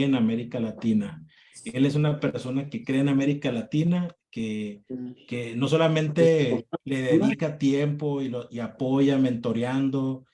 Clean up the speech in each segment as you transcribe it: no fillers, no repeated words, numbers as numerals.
en América Latina. Él es una persona que cree en América Latina, que no solamente le dedica tiempo y apoya mentoreando,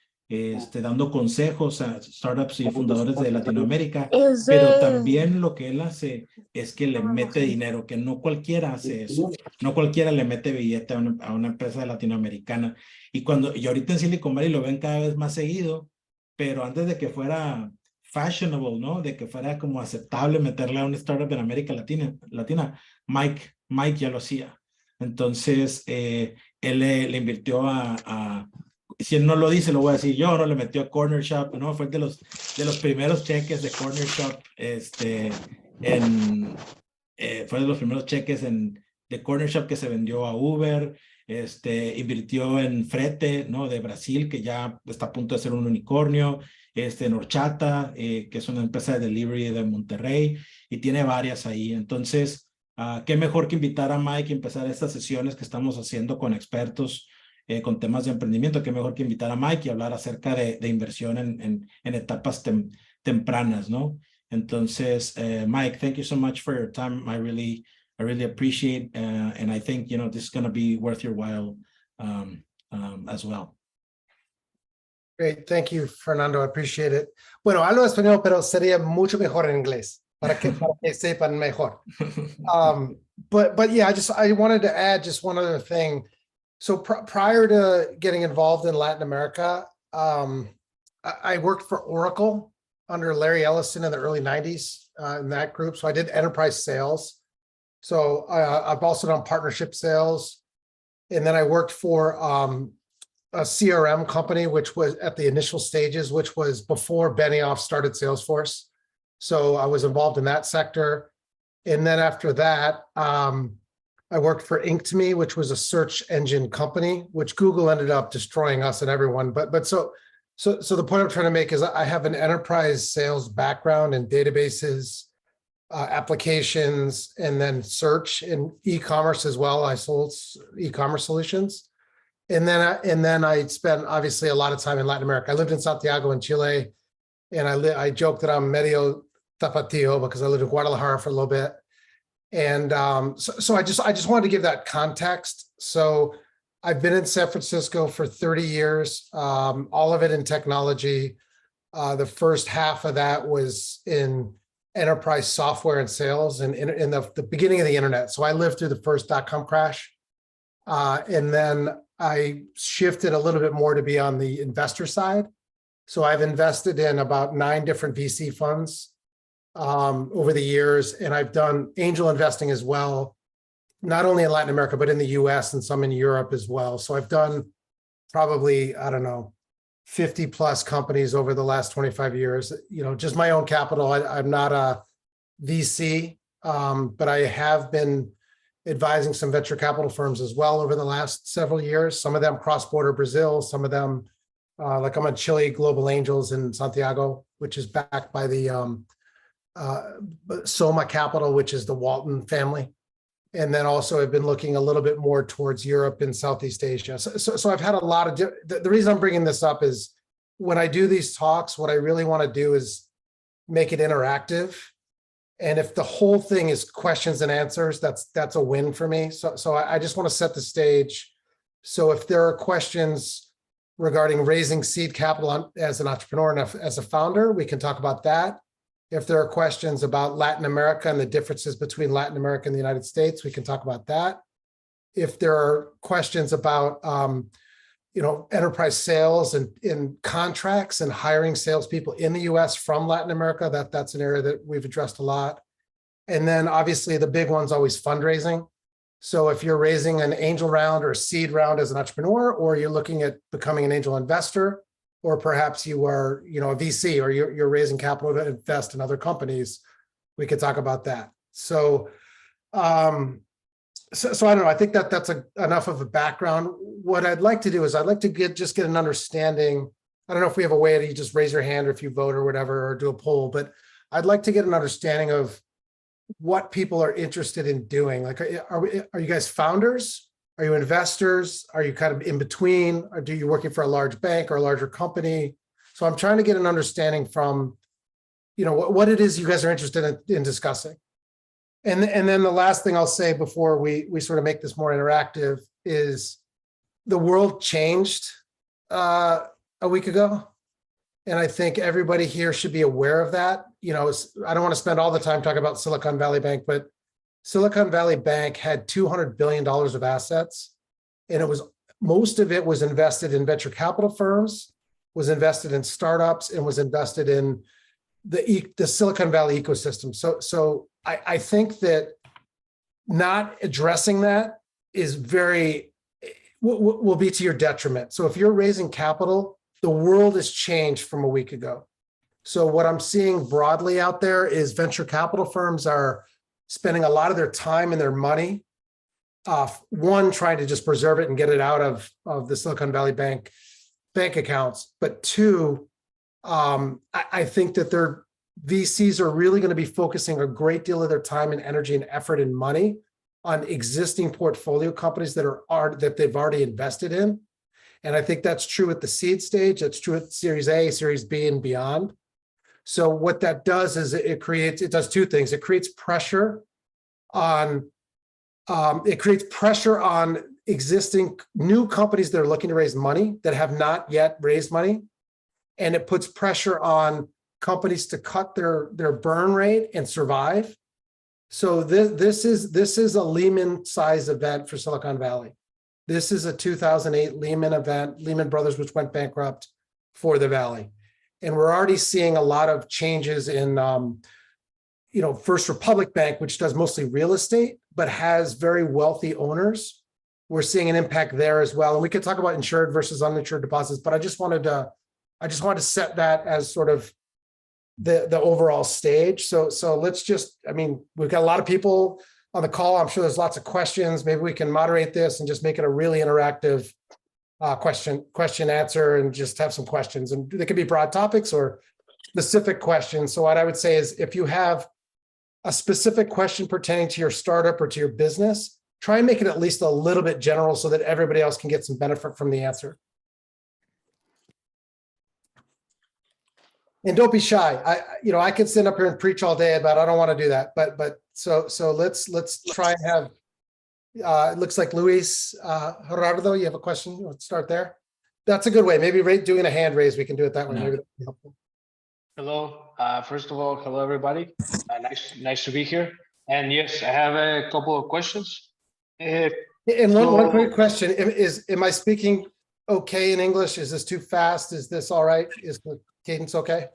dando consejos a startups y fundadores de Latinoamérica, pero también lo que él hace es que le mete dinero, que no cualquiera hace eso, no cualquiera le mete billete a una empresa latinoamericana. Y ahorita en Silicon Valley lo ven cada vez más seguido, pero antes de que fuera fashionable, ¿no? De que fuera como aceptable meterle a un startup en América Latina, Mike ya lo hacía. Entonces, él le invirtió si él no lo dice, lo voy a decir yo, no le metió a Corner Shop, ¿no? Fue de los primeros cheques de Corner Shop, fue de los primeros cheques de Corner Shop que se vendió a Uber, invirtió en Frete, ¿no? De Brasil, que ya está a punto de ser un unicornio, en Horchata, que es una empresa de delivery de Monterrey, y tiene varias ahí. Entonces, qué mejor que invitar a Mike y empezar estas sesiones que estamos haciendo con expertos con temas de emprendimiento, qué mejor que invitar a Mike y hablar acerca de inversión en etapas tempranas, ¿no? Entonces, Mike, thank you so much for your time. I really appreciate, and I think, this is going to be worth your while as well. Great, thank you, Fernando. I appreciate it. Bueno, hablo español, pero sería mucho mejor en inglés para que sepan mejor. But yeah, I wanted to add just one other thing. So prior to getting involved in Latin America, I worked for Oracle under Larry Ellison in the early 90s in that group. So I did enterprise sales. So I've also done partnership sales. And then I worked for a CRM company, which was at the initial stages, which was before Benioff started Salesforce. So I was involved in that sector. And then after that, I worked for Ink2Me, which was a search engine company, which Google ended up destroying us and everyone. But so the point I'm trying to make is I have an enterprise sales background in databases, applications, and then search and e-commerce as well. I sold e-commerce solutions. And then I spent obviously a lot of time in Latin America. I lived in Santiago in Chile, and I joke that I'm medio tapatio because I lived in Guadalajara for a little bit. And so I just wanted to give that context. So I've been in San Francisco for 30 years, all of it in technology. The first half of that was in enterprise software and sales and in the beginning of the internet. So I lived through the first dot-com crash. And then I shifted a little bit more to be on the investor side. So I've invested in about 9 different VC funds over the years, and I've done angel investing as well, not only in Latin America, but in the US and some in Europe as well. So I've done probably, 50 plus companies over the last 25 years, just my own capital. I'm not a VC, but I have been advising some venture capital firms as well over the last several years, some of them cross-border Brazil, some of them, like I'm on Chile Global Angels in Santiago, which is backed by the Soma Capital, which is the Walton family. And then also I've been looking a little bit more towards Europe and Southeast Asia. So I've had a lot of, the reason I'm bringing this up is when I do these talks, what I really want to do is make it interactive. And if the whole thing is questions and answers, that's a win for me. So I just want to set the stage. So if there are questions regarding raising seed capital as an entrepreneur and as a founder, we can talk about that. If there are questions about Latin America and the differences between Latin America and the United States, we can talk about that. If there are questions about, enterprise sales and in contracts and hiring salespeople in the US from Latin America, that's an area that we've addressed a lot. And then obviously the big one's always fundraising. So if you're raising an angel round or a seed round as an entrepreneur, or you're looking at becoming an angel investor, or perhaps you are, a VC, or you're raising capital to invest in other companies, we could talk about that. So I don't know. I think that's enough of a background. What I'd like to do is I'd like to get an understanding. I don't know if we have a way that you just raise your hand or if you vote or whatever, or do a poll, but I'd like to get an understanding of what people are interested in doing. Like, are you guys founders? Are you investors? Are you kind of in between? Or do you working for a large bank or a larger company? So I'm trying to get an understanding from, what it is you guys are interested in discussing. And then the last thing I'll say before we sort of make this more interactive is the world changed a week ago. And I think everybody here should be aware of that. I don't want to spend all the time talking about Silicon Valley Bank, but Silicon Valley Bank had $200 billion of assets. And most of it was invested in venture capital firms, was invested in startups, and was invested in the Silicon Valley ecosystem. So I think that not addressing that is will be to your detriment. So if you're raising capital, the world has changed from a week ago. So what I'm seeing broadly out there is venture capital firms are spending a lot of their time and their money, one, trying to just preserve it and get it out of the Silicon Valley bank accounts. But two, I think that their VCs are really going to be focusing a great deal of their time and energy and effort and money on existing portfolio companies that they've already invested in. And I think that's true at the seed stage. That's true at Series A, Series B, and beyond. So what that does is it does two things. It creates pressure on existing new companies that are looking to raise money that have not yet raised money. And it puts pressure on companies to cut their burn rate and survive. So this is a Lehman size event for Silicon Valley. This is a 2008 Lehman event, Lehman Brothers, which went bankrupt for the Valley. And we're already seeing a lot of changes in, First Republic Bank, which does mostly real estate, but has very wealthy owners. We're seeing an impact there as well. And we could talk about insured versus uninsured deposits, but I just wanted to set that as sort of the overall stage. So let's we've got a lot of people on the call. I'm sure there's lots of questions. Maybe we can moderate this and just make it a really interactive question answer and just have some questions. And they could be broad topics or specific questions. So what I would say is if you have a specific question pertaining to your startup or to your business, try and make it at least a little bit general so that everybody else can get some benefit from the answer. And don't be shy. I could stand up here and preach all day about I don't want to do that. But so let's try and have. It looks like Luis Gerardo, you have a question? Let's start there. That's a good way. Maybe doing a hand raise, we can do it that way. Maybe that'd be helpful. Hello. First of all, hello everybody. Nice to be here. And yes, I have a couple of questions. And one quick question: Am I speaking okay in English? Is this too fast? Is this all right? Is the cadence okay?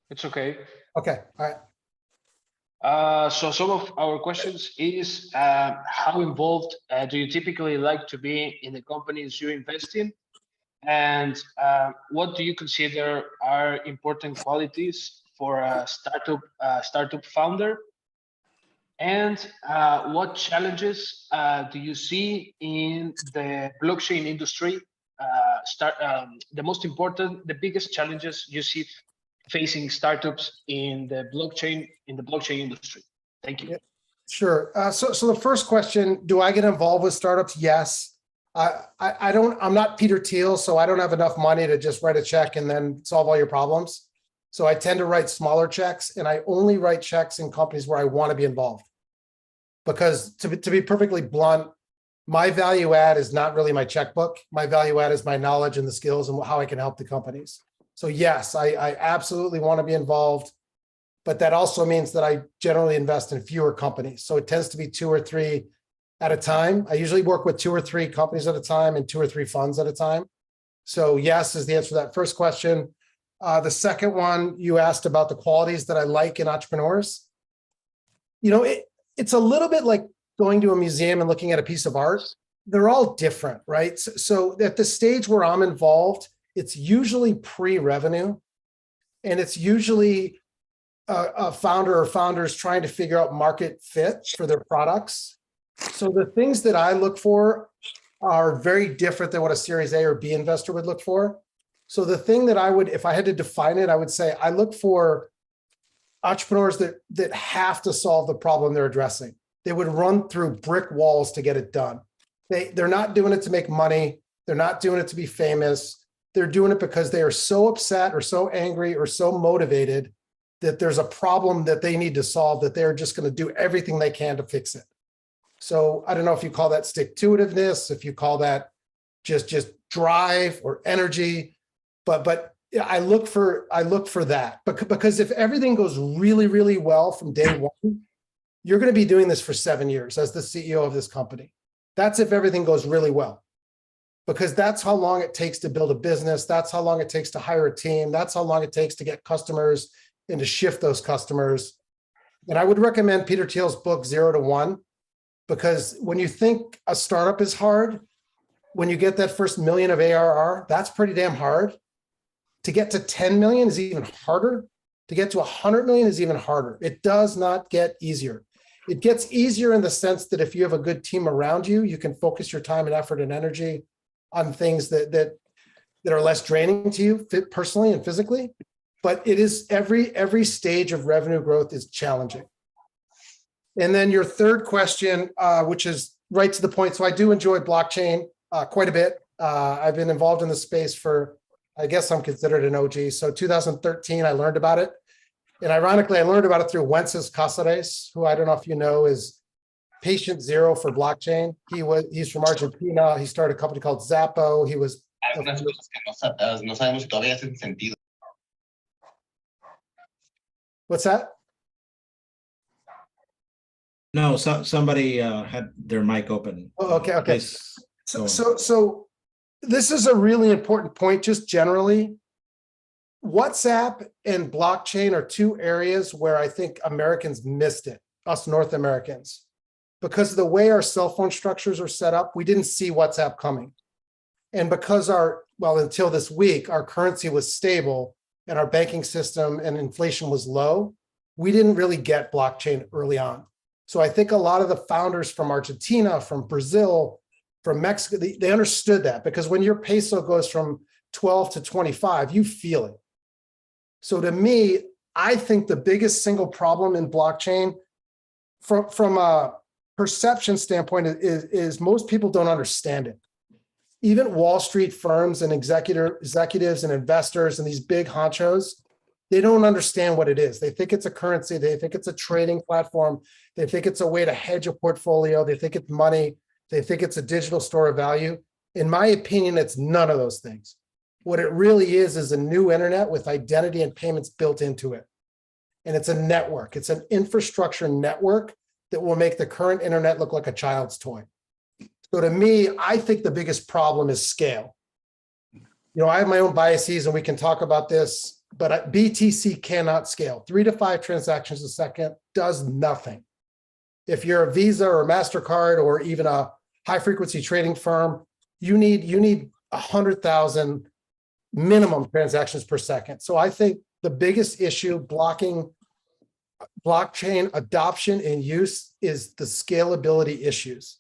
It's okay. Okay. All right. So some of our questions is how involved do you typically like to be in the companies you invest in? And what do you consider are important qualities for a startup founder? And what challenges do you see in the blockchain industry? The biggest challenges you see facing startups in the blockchain industry. Thank you. Yeah, sure. So the first question: do I get involved with startups? Yes. I'm not Peter Thiel, so I don't have enough money to just write a check and then solve all your problems. So I tend to write smaller checks, and I only write checks in companies where I want to be involved. Because to be perfectly blunt, my value add is not really my checkbook. My value add is my knowledge and the skills and how I can help the companies. So yes, I absolutely want to be involved, but that also means that I generally invest in fewer companies. So it tends to be 2 or 3 at a time. I usually work with 2 or 3 companies at a time and 2 or 3 funds at a time. So yes is the answer to that first question. The second one, you asked about the qualities that I like in entrepreneurs. It's a little bit like going to a museum and looking at a piece of art. They're all different, right? So at the stage where I'm involved, it's usually pre-revenue, and it's usually a founder or founders trying to figure out market fit for their products. So the things that I look for are very different than what a Series A or B investor would look for. So the thing that I would, if I had to define it, I would say I look for entrepreneurs that have to solve the problem they're addressing. They would run through brick walls to get it done. They're not doing it to make money. They're not doing it to be famous. They're doing it because they are so upset or so angry or so motivated that there's a problem that they need to solve, that they're just going to do everything they can to fix it. So I don't know if you call that stick-to-itiveness, if you call that just drive or energy, but I look for that. Because if everything goes really, really well from day one, you're going to be doing this for 7 years as the CEO of this company. That's if everything goes really well. Because that's how long it takes to build a business. That's how long it takes to hire a team. That's how long it takes to get customers and to shift those customers. And I would recommend Peter Thiel's book, 0 to 1, because when you think a startup is hard, when you get that first million of ARR, that's pretty damn hard. To get to 10 million is even harder. To get to 100 million is even harder. It does not get easier. It gets easier in the sense that if you have a good team around you, you can focus your time and effort and energy on things that are less draining to you personally and physically. But it is every stage of revenue growth is challenging. And then your third question, which is right to the point. So I do enjoy blockchain quite a bit. I've been involved in the space for, I guess I'm considered an OG. So 2013, I learned about it. And ironically, I learned about it through Wences Casares, who I don't know if you know is patient zero for blockchain. He's from Argentina. He started a company called Zappo. He was. Algunas cosas que no sabemos si todavía hacen sentido. What's that? No, somebody had their mic open. Oh, okay. Please, So this is a really important point, just generally. WhatsApp and blockchain are two areas where I think Americans missed it, us North Americans. Because of the way our cell phone structures are set up, we didn't see WhatsApp coming. And because until this week, our currency was stable and our banking system and inflation was low, we didn't really get blockchain early on. So I think a lot of the founders from Argentina, from Brazil, from Mexico, they understood that, because when your peso goes from 12 to 25, you feel it. So to me, I think the biggest single problem in blockchain from a perception standpoint is most people don't understand it. Even Wall Street firms and executives and investors and these big honchos, they don't understand what it is. They think it's a currency. They think it's a trading platform. They think it's a way to hedge a portfolio. They think it's money. They think it's a digital store of value. In my opinion, it's none of those things. What it really is a new internet with identity and payments built into it. And it's a network. It's an infrastructure network that will make the current internet look like a child's toy. So to me, I think the biggest problem is scale. I have my own biases and we can talk about this, but BTC cannot scale. 3 to 5 transactions a second does nothing. If you're a Visa or MasterCard or even a high frequency trading firm, you need 100,000 minimum transactions per second. So I think the biggest issue blocking blockchain adoption and use is the scalability issues.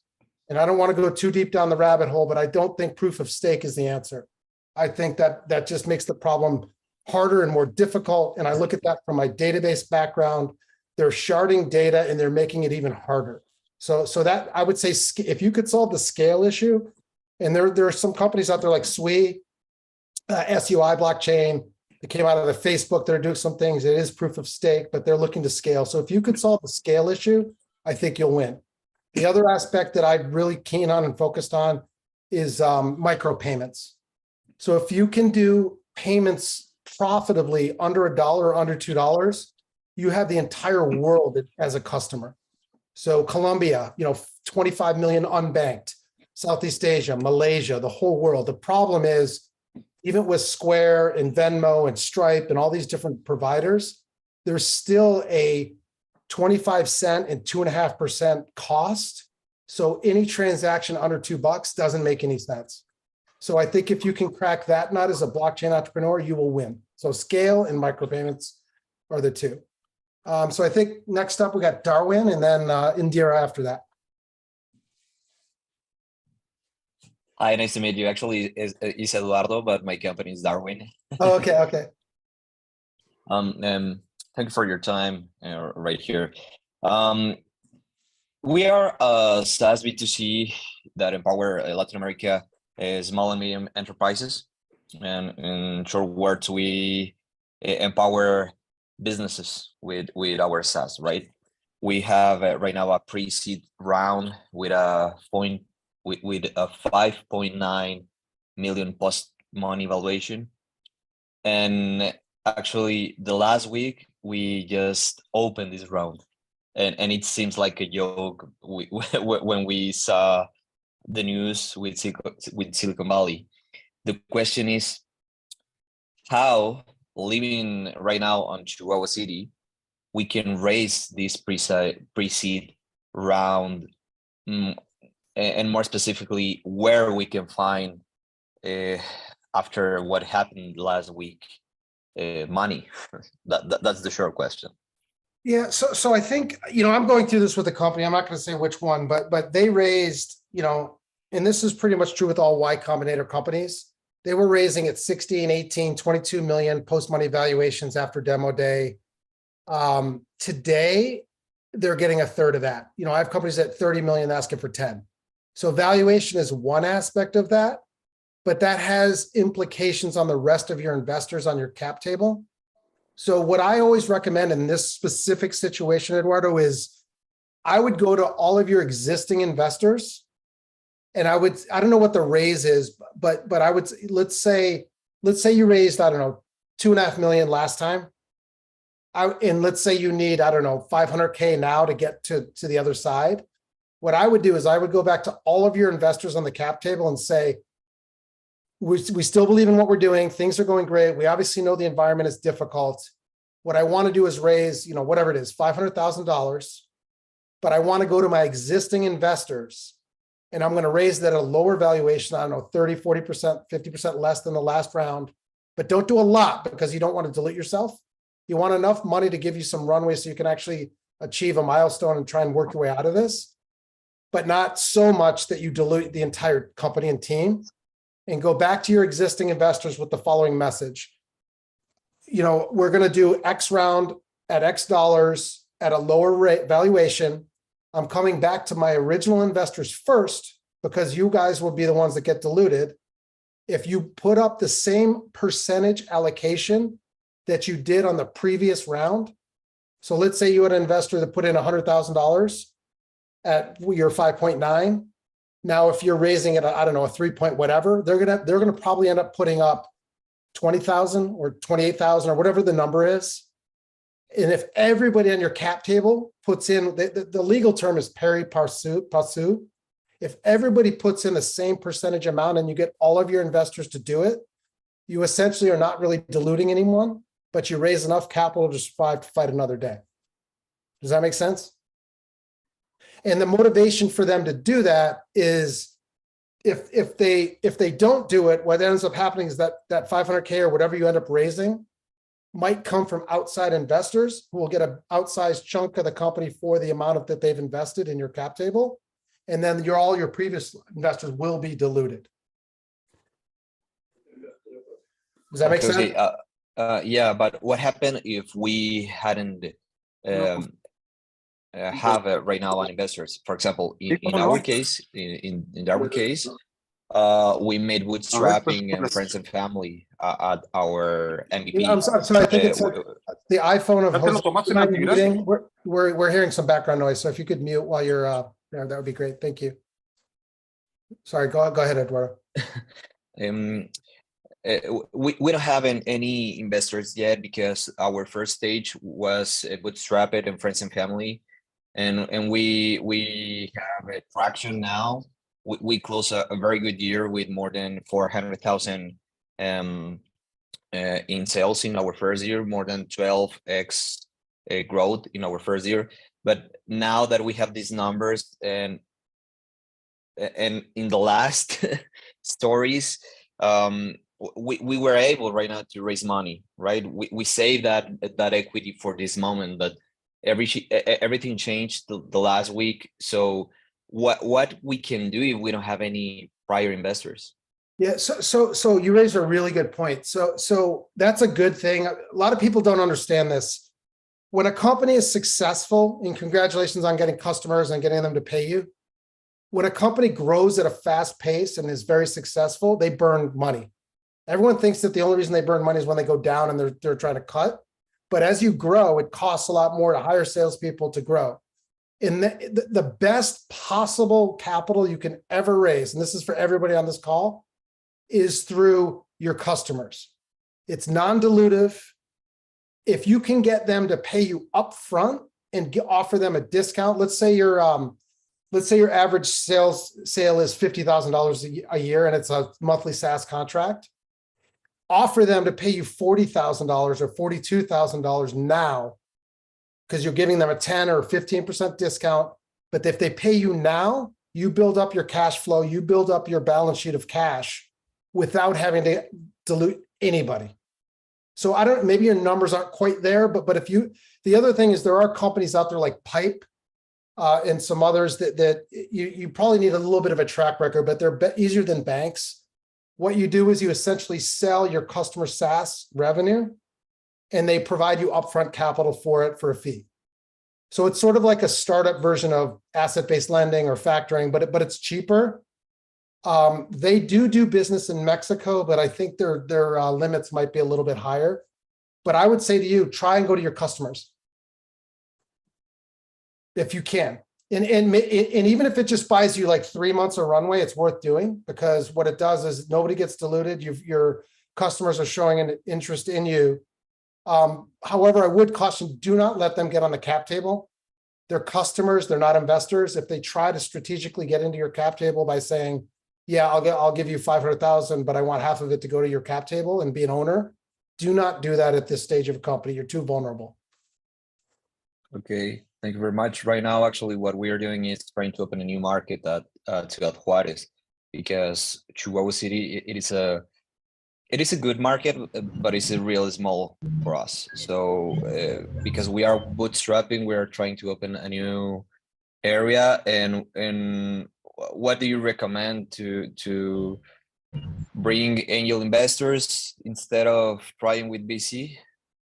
And I don't want to go too deep down the rabbit hole, but I don't think proof of stake is the answer. I think that just makes the problem harder and more difficult. And I look at that from my database background. They're sharding data and they're making it even harder. So that I would say, if you could solve the scale issue, and there are some companies out there like SUI blockchain that came out of the Facebook that are doing some things. It is proof of stake, but they're looking to scale. So if you could solve the scale issue, I think you'll win. The other aspect that I'm really keen on and focused on is micropayments. So if you can do payments profitably under $1 or under $2, you have the entire world as a customer. So Colombia, 25 million unbanked, Southeast Asia, Malaysia, the whole world. The problem is, even with Square and Venmo and Stripe and all these different providers, there's still a 25 cent and 2.5% cost. So any transaction under $2 doesn't make any sense. So I think if you can crack that nut as a blockchain entrepreneur, you will win. So scale and micropayments are the two. So I think next up we got Darwin and then Indira after that. Hi, nice to meet you. Actually, it's Eduardo, but my company is Darwin. Oh, okay. Thank you for your time right here. We are a SaaS B2C that empower Latin America small and medium enterprises. And in short words, we empower businesses with our SaaS, right? We have right now a pre-seed round with a 5.9 million post money valuation, and actually the last week we just opened this round, and it seems like a joke when we saw the news with Silicon Valley. The question is, how, living right now on Chihuahua City, we can raise this pre-seed round, and more specifically, where we can find, after what happened last week, money. That's the short question. Yeah, so I think, I'm going through this with the company. I'm not going to say which one, but they raised, and this is pretty much true with all Y Combinator companies. They were raising at 16, 18, 22 million post-money valuations after demo day. Today, they're getting a third of that. I have companies at 30 million asking for 10. So valuation is one aspect of that, but that has implications on the rest of your investors on your cap table. So what I always recommend in this specific situation, Eduardo, is I would go to all of your existing investors, and I don't know what the raise is, but I would, let's say you raised, I don't know, 2.5 million last time. And let's say you need, I don't know, 500K now to get to the other side. What I would do is I would go back to all of your investors on the cap table and say, we still believe in what we're doing. Things are going great. We obviously know the environment is difficult. What I want to do is raise, whatever it is, $500,000, but I want to go to my existing investors and I'm going to raise that at a lower valuation. I don't know, 30, 40%, 50% less than the last round, but don't do a lot because you don't want to dilute yourself. You want enough money to give you some runway so you can actually achieve a milestone and try and work your way out of this, but not so much that you dilute the entire company and team. And go back to your existing investors with the following message. We're going to do X round at X dollars at a lower rate valuation. I'm coming back to my original investors first because you guys will be the ones that get diluted. If you put up the same percentage allocation that you did on the previous round. So let's say you had an investor that put in $100,000 at your 5.9. Now, if you're raising it, I don't know, a 3 point whatever, they're gonna probably end up putting up 20,000 or 28,000 or whatever the number is. And if everybody on your cap table puts in, the legal term is pari passu. If everybody puts in the same percentage amount and you get all of your investors to do it, you essentially are not really diluting anyone, but you raise enough capital to survive to fight another day. Does that make sense? And the motivation for them to do that is if they don't do it, what ends up happening is that 500K or whatever you end up raising might come from outside investors who will get an outsized chunk of the company for the amount that they've invested in your cap table. And then all your previous investors will be diluted. Does that make sense? Yeah, but what happened if we hadn't have right now on investors? For example, in our case, in our case, we made bootstrapping and friends and family at our MVP. I'm sorry, I think it's the iPhone of Jose meeting. We're hearing some background noise, so if you could mute while you're there, that would be great. Thank you. Sorry, go ahead, Eduardo. We don't have any investors yet because our first stage was bootstrapped and friends and family, and we have a traction now. We close a very good year with more than 400,000 in sales in our first year, more than 12x growth in our first year. But now that we have these numbers and in the last stories, we were able right now to raise money, right? We saved that equity for this moment, but everything changed the last week. So what we can do if we don't have any prior investors? Yeah, so you raised a really good point. So that's a good thing. A lot of people don't understand this. When a company is successful, and congratulations on getting customers and getting them to pay you. When a company grows at a fast pace and is very successful, they burn money. Everyone thinks that the only reason they burn money is when they go down and they're trying to cut. But as you grow, it costs a lot more to hire salespeople to grow. And the best possible capital you can ever raise, and this is for everybody on this call, is through your customers. It's non-dilutive. If you can get them to pay you upfront and offer them a discount, let's say your average sale is $50,000 a year and it's a monthly SaaS contract. Offer them to pay you $40,000 or $42,000 now, because you're giving them a 10 or 15% discount. But if they pay you now, you build up your cash flow, you build up your balance sheet of cash without having to dilute anybody. So I don't, maybe your numbers aren't quite there, but if you, the other thing is there are companies out there like Pipe and some others that you probably need a little bit of a track record, but they're easier than banks. What you do is you essentially sell your customer SaaS revenue and they provide you upfront capital for it for a fee. So it's sort of like a startup version of asset-based lending or factoring, but it's cheaper. They do business in Mexico, but I think their limits might be a little bit higher. But I would say to you, try and go to your customers if you can. And even if it just buys you like 3 months of runway, it's worth doing, because what it does is nobody gets diluted. Your customers are showing an interest in you. However, I would caution, do not let them get on the cap table. They're customers, they're not investors. If they try to strategically get into your cap table by saying, yeah, I'll give you 500,000, but I want half of it to go to your cap table and be an owner, do not do that at this stage of a company. You're too vulnerable. Okay, thank you very much. Right now, actually, what we are doing is trying to open a new market at Ciudad Juárez, because Chihuahua City, it is a good market, but it's a real small for us. So because we are bootstrapping, we are trying to open a new area. And what do you recommend to bring angel investors instead of trying with VC?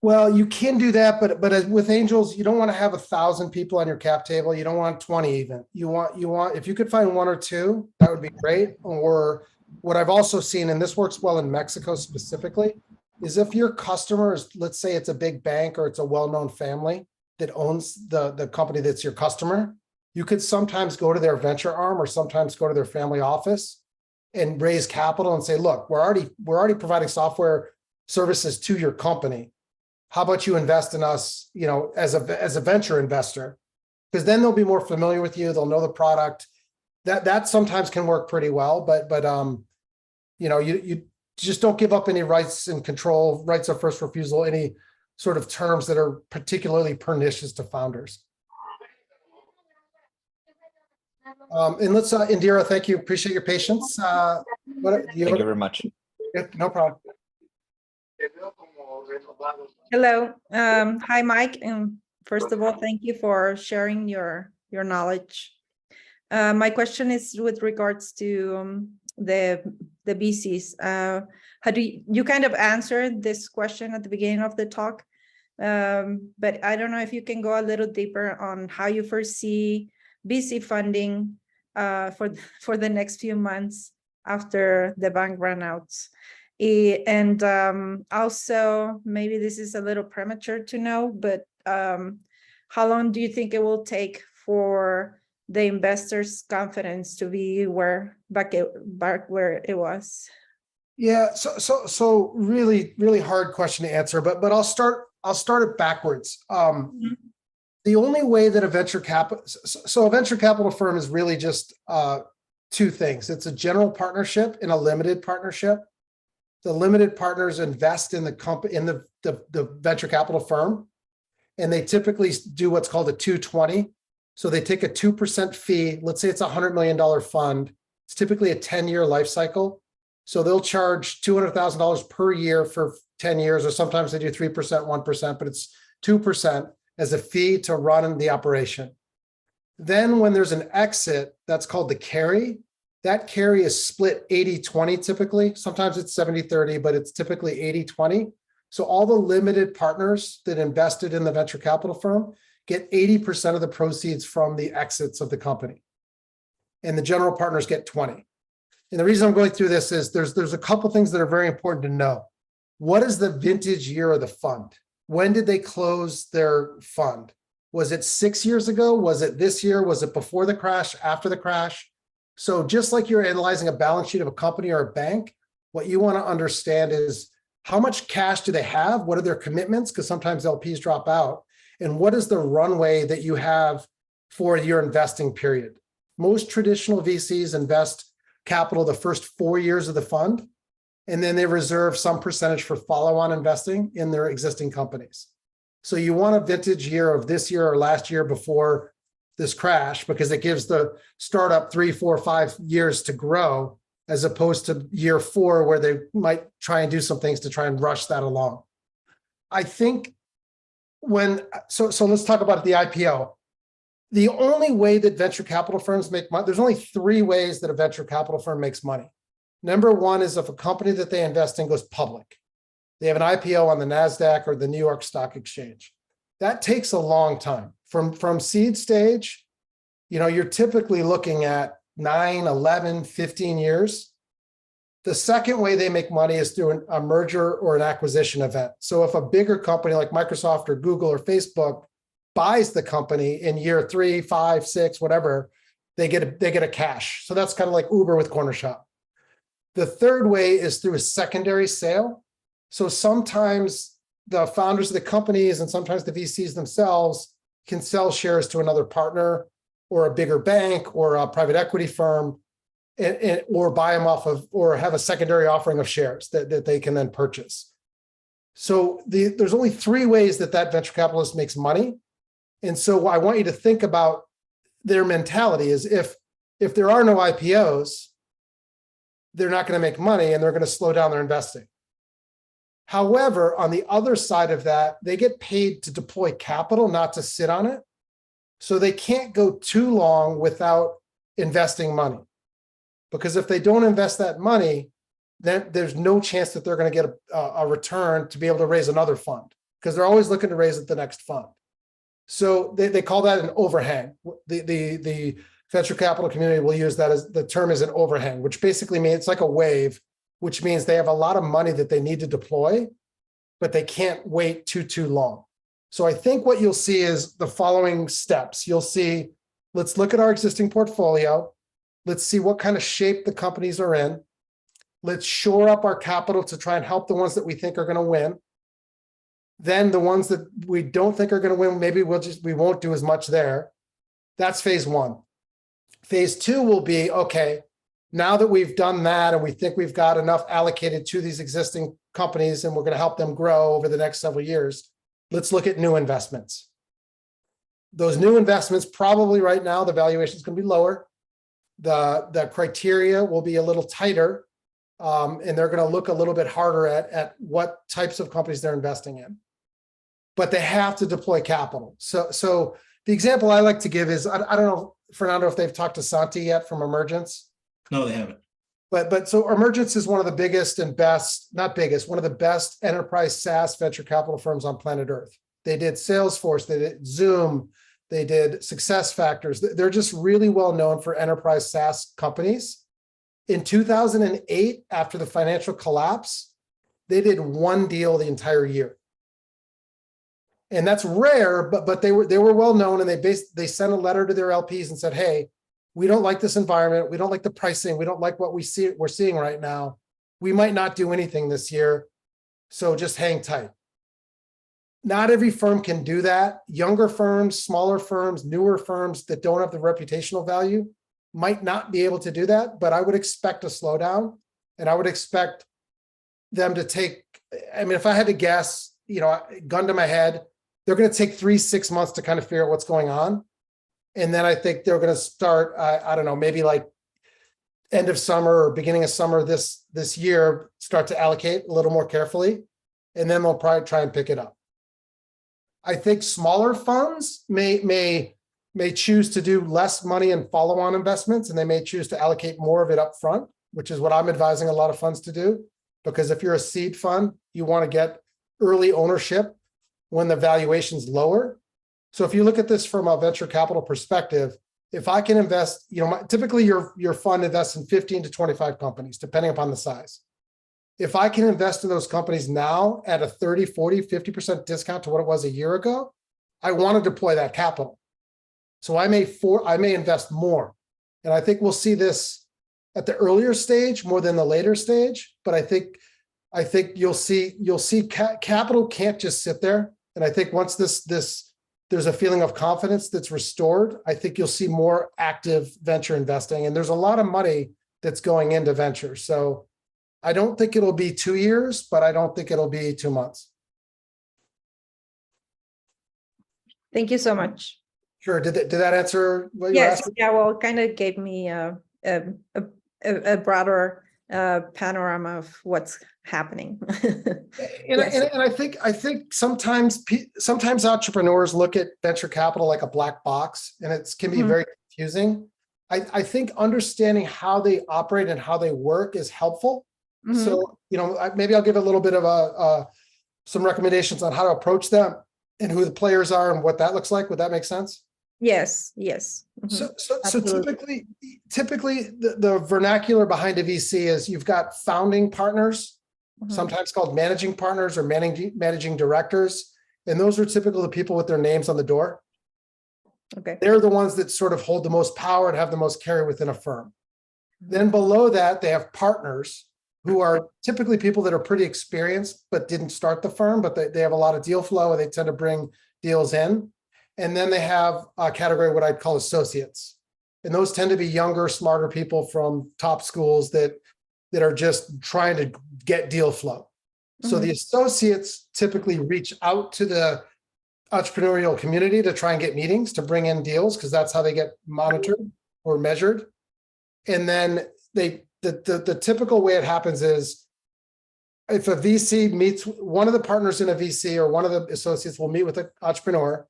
Well, you can do that, but as with angels, you don't want to have 1,000 people on your cap table. You don't want 20 even. You want if you could find 1 or 2, that would be great. Or what I've also seen, and this works well in Mexico specifically, is if your customer is, let's say it's a big bank or it's a well-known family that owns the company that's your customer, you could sometimes go to their venture arm or sometimes go to their family office and raise capital and say, look, we're already providing software services to your company. How about you invest in us, as a venture investor? Because then they'll be more familiar with you. They'll know the product. That sometimes can work pretty well, but you just don't give up any rights and control, rights of first refusal, any sort of terms that are particularly pernicious to founders. And let's, Indira, thank you. Appreciate your patience. Thank you very much. Yeah, no problem. Hello. Hi, Mike. And first of all, thank you for sharing your knowledge. My question is with regards to the VCs. How do you kind of answered this question at the beginning of the talk, but I don't know if you can go a little deeper on how you foresee VC funding for the next few months after the bank runouts. And also, maybe this is a little premature to know, but how long do you think it will take for the investors' confidence to be back where it was? Yeah, so really hard question to answer, but I'll start it backwards. The only way that a venture capital firm is really just 2 things. It's a general partnership and a limited partnership. The limited partners invest in the company, in the venture capital firm, and they typically do what's called a 220. So they take a 2% fee. Let's say it's a $100 million fund. It's typically a 10-year life cycle. So they'll charge $200,000 per year for 10 years, or sometimes they do 3%, 1%, but it's 2% as a fee to run the operation. Then when there's an exit, that's called the carry. That carry is split 80-20 typically. Sometimes it's 70-30, but it's typically 80-20. So all the limited partners that invested in the venture capital firm get 80% of the proceeds from the exits of the company. And the general partners get 20. And the reason I'm going through this is there's a couple things that are very important to know. What is the vintage year of the fund? when did they close their fund? Was it 6 years ago? Was it this year? Was it before the crash, after the crash? So just like you're analyzing a balance sheet of a company or a bank, what you want to understand is how much cash do they have? What are their commitments? Because sometimes LPs drop out. And what is the runway that you have for your investing period? Most traditional VCs invest capital the first 4 years of the fund, and then they reserve some percentage for follow-on investing in their existing companies. So you want a vintage year of this year or last year before this crash, because it gives the startup 3, 4, 5 years to grow, as opposed to year 4, where they might try and do some things to try and rush that along. I think so let's talk about the IPO. The only way that venture capital firms make money, there's only 3 ways that a venture capital firm makes money. Number 1 is if a company that they invest in goes public. They have an IPO on the NASDAQ or the New York Stock Exchange. That takes a long time. From seed stage, you're typically looking at 9, 11, 15 years. The second way they make money is through a merger or an acquisition event. So if a bigger company like Microsoft or Google or Facebook buys the company in year 3, 5, 6, whatever, they get a cash. So that's kind of like Uber with Corner Shop. The third way is through a secondary sale. So sometimes the founders of the companies and sometimes the VCs themselves can sell shares to another partner or a bigger bank or a private equity firm, or buy them off of, or have a secondary offering of shares that they can then purchase. So there's only 3 ways that venture capitalist makes money. And so I want you to think about their mentality is if there are no IPOs, they're not going to make money and they're going to slow down their investing. However, on the other side of that, they get paid to deploy capital, not to sit on it. So they can't go too long without investing money. Because if they don't invest that money, then there's no chance that they're going to get a return to be able to raise another fund, because they're always looking to raise the next fund. So they call that an overhang. The venture capital community will use that as the term is an overhang, which basically means it's like a wave, which means they have a lot of money that they need to deploy, but they can't wait too long. So I think what you'll see is the following steps. You'll see, let's look at our existing portfolio. Let's see what kind of shape the companies are in. Let's shore up our capital to try and help the ones that we think are going to win. Then the ones that we don't think are going to win, maybe we won't do as much there. That's phase 1. Phase 2 will be, okay, now that we've done that and we think we've got enough allocated to these existing companies and we're going to help them grow over the next several years, let's look at new investments. Those new investments, probably right now, the valuation is going to be lower. The criteria will be a little tighter, and they're going to look a little bit harder at what types of companies they're investing in. But they have to deploy capital. So the example I like to give is, I don't know, Fernando, if they've talked to Santi yet from Emergence. No, they haven't. But so Emergence is one of the biggest and best, not biggest, one of the best enterprise SaaS venture capital firms on planet Earth. They did Salesforce, they did Zoom, they did SuccessFactors. They're just really well known for enterprise SaaS companies. In 2008, after the financial collapse, they did 1 deal the entire year. And that's rare, but they were well known, and they sent a letter to their LPs and said, hey, we don't like this environment. We don't like the pricing. We don't like what we're seeing right now. We might not do anything this year. So just hang tight. Not every firm can do that. Younger firms, smaller firms, newer firms that don't have the reputational value might not be able to do that, but I would expect a slowdown, and I would expect them to take, I mean, if I had to guess, gun to my head, they're going to take 3-6 months to kind of figure out what's going on. And then I think they're going to start, I don't know, maybe like end of summer or beginning of summer this year, start to allocate a little more carefully, and then they'll probably try and pick it up. I think smaller funds may choose to do less money in follow-on investments, and they may choose to allocate more of it up front, which is what I'm advising a lot of funds to do. Because if you're a seed fund, you want to get early ownership when the valuation's lower. So if you look at this from a venture capital perspective, if I can invest, typically your fund invests in 15 to 25 companies, depending upon the size. If I can invest in those companies now at a 30, 40, 50% discount to what it was a year ago, I want to deploy that capital. So I may invest more. And I think we'll see this at the earlier stage more than the later stage. But I think you'll see capital can't just sit there. And I think once there's a feeling of confidence that's restored, I think you'll see more active venture investing. And there's a lot of money that's going into venture. So I don't think it'll be 2 years, but I don't think it'll be 2 months. Thank you so much. Sure. Did that answer what you were Yes, asking? yeah, well, it kind of gave me a broader panorama of what's happening. Yes. And I think sometimes entrepreneurs look at venture capital like a black box, and it can be very confusing. I think understanding how they operate and how they work is helpful. So, maybe I'll give a little bit of some recommendations on how to approach them and who the players are and what that looks like. Would that make sense? Yes. So typically the vernacular behind a VC is you've got founding partners, sometimes called managing partners or managing directors. And those are typically the people with their names on the door. Okay. They're the ones that sort of hold the most power and have the most carry within a firm. Then below that, they have partners who are typically people that are pretty experienced, but didn't start the firm, but they have a lot of deal flow and they tend to bring deals in. And then they have a category, what I'd call associates. And those tend to be younger, smarter people from top schools that are just trying to get deal flow. So the associates typically reach out to the entrepreneurial community to try and get meetings to bring in deals, because that's how they get monitored or measured. And then the typical way it happens is if a VC meets, one of the partners in a VC or one of the associates will meet with an entrepreneur,